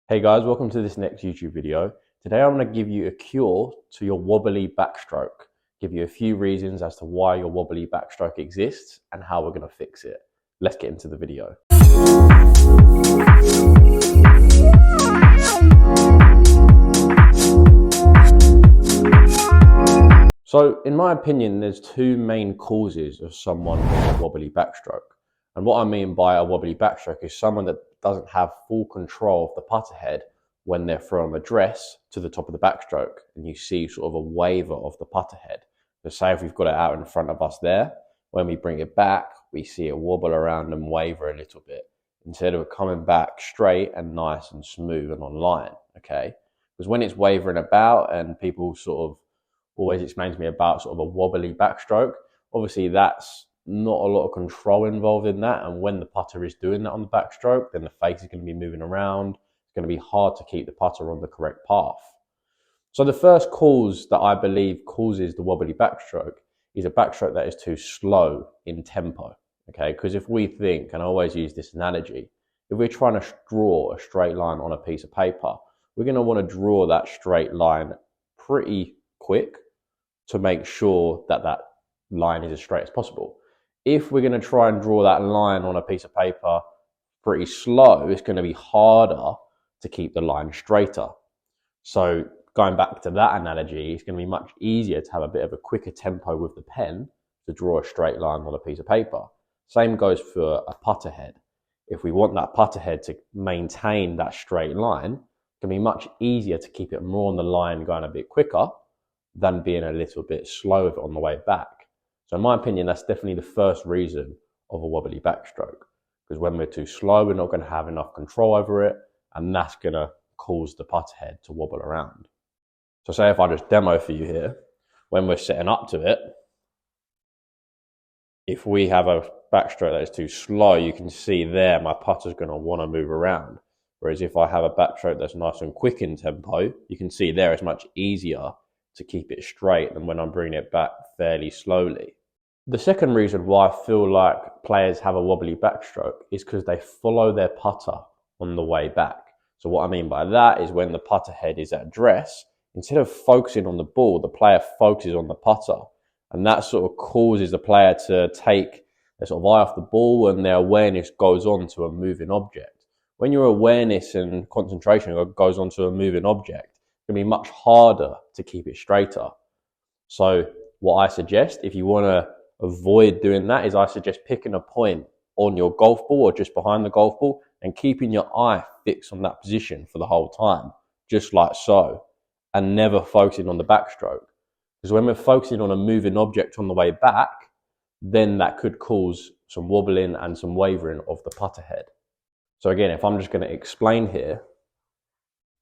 Hey guys, welcome to this next YouTube video. Today I'm going to give you a cure to your wobbly backstroke. Give you a few reasons as to why your wobbly backstroke exists and how we're going to fix it. Let's get into the video. So in my opinion, there's two main causes of someone with a wobbly backstroke. And what I mean by a wobbly backstroke is someone that doesn't have full control of the putter head when they're from address to the top of the backstroke, and you see sort of a waver of the putter head. So say if we've got it out in front of us there, when we bring it back, we see it wobble around and waver a little bit, instead of coming back straight and nice and smooth and on line, okay? Because when it's wavering about, and people sort of always explain to me about sort of a wobbly backstroke, obviously that's not a lot of control involved in that, and when the putter is doing that on the backstroke, then the face is going to be moving around. It's going to be hard to keep the putter on the correct path. So the first cause that I believe causes the wobbly backstroke is a backstroke that is too slow in tempo, okay? Because if we think, and I always use this analogy, if we're trying to draw a straight line on a piece of paper, we're going to want to draw that straight line pretty quick to make sure that that line is as straight as possible. If we're going to try and draw that line on a piece of paper pretty slow, it's going to be harder to keep the line straighter. So going back to that analogy, it's going to be much easier to have a bit of a quicker tempo with the pen to draw a straight line on a piece of paper. Same goes for a putter head. If we want that putter head to maintain that straight line, it can be much easier to keep it more on the line going a bit quicker than being a little bit slow on the way back. So in my opinion, that's definitely the first reason of a wobbly backstroke, because when we're too slow, we're not going to have enough control over it, and that's going to cause the putter head to wobble around. So say if I just demo for you here, when we're setting up to it, if we have a backstroke that is too slow, you can see there my putter's going to want to move around. Whereas if I have a backstroke that's nice and quick in tempo, you can see there it's much easier to keep it straight than when I'm bringing it back fairly slowly. The second reason why I feel like players have a wobbly backstroke is because they follow their putter on the way back. So what I mean by that is when the putter head is at address, instead of focusing on the ball, the player focuses on the putter. And that sort of causes the player to take their sort of eye off the ball, and their awareness goes on to a moving object. When your awareness and concentration goes on to a moving object, it's going to be much harder to keep it straighter. So what I suggest, if you want to avoid doing that, is I suggest picking a point on your golf ball or just behind the golf ball and keeping your eye fixed on that position for the whole time, just like so, and never focusing on the backstroke. Because when we're focusing on a moving object on the way back, then that could cause some wobbling and some wavering of the putter head. So again, if I'm just going to explain here,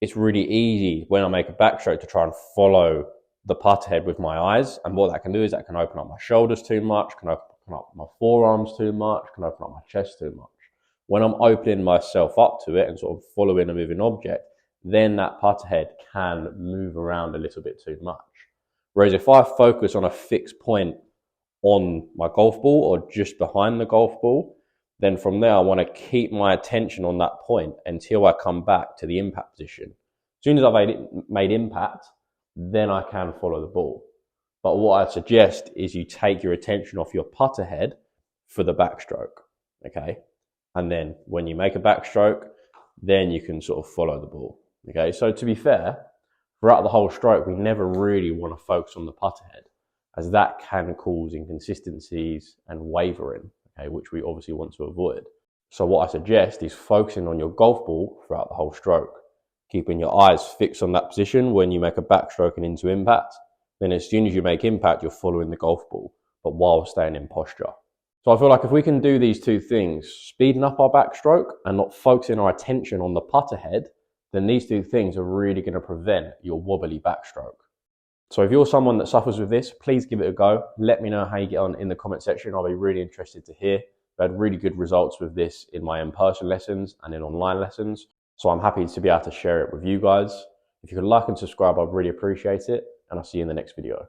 it's really easy when I make a backstroke to try and follow the putter head with my eyes, and what that can do is that can open up my shoulders too much, can open up my forearms too much, can open up my chest too much. When I'm opening myself up to it and sort of following a moving object, then that putter head can move around a little bit too much. Whereas if I focus on a fixed point on my golf ball or just behind the golf ball, then from there I want to keep my attention on that point until I come back to the impact position. As soon as I've made impact, then I can follow the ball. But what I suggest is you take your attention off your putter head for the backstroke, okay? And then when you make a backstroke, then you can sort of follow the ball, okay? So to be fair, throughout the whole stroke, we never really want to focus on the putter head, as that can cause inconsistencies and wavering, okay, which we obviously want to avoid. So what I suggest is focusing on your golf ball throughout the whole stroke, keeping your eyes fixed on that position when you make a backstroke and into impact. Then as soon as you make impact, you're following the golf ball, but while staying in posture. So I feel like if we can do these two things, speeding up our backstroke and not focusing our attention on the putter head, then these two things are really going to prevent your wobbly backstroke. So if you're someone that suffers with this, please give it a go. Let me know how you get on in the comment section. I'll be really interested to hear. I've had really good results with this in my in-person lessons and in online lessons. So I'm happy to be able to share it with you guys. If you could like and subscribe, I'd really appreciate it. And I'll see you in the next video.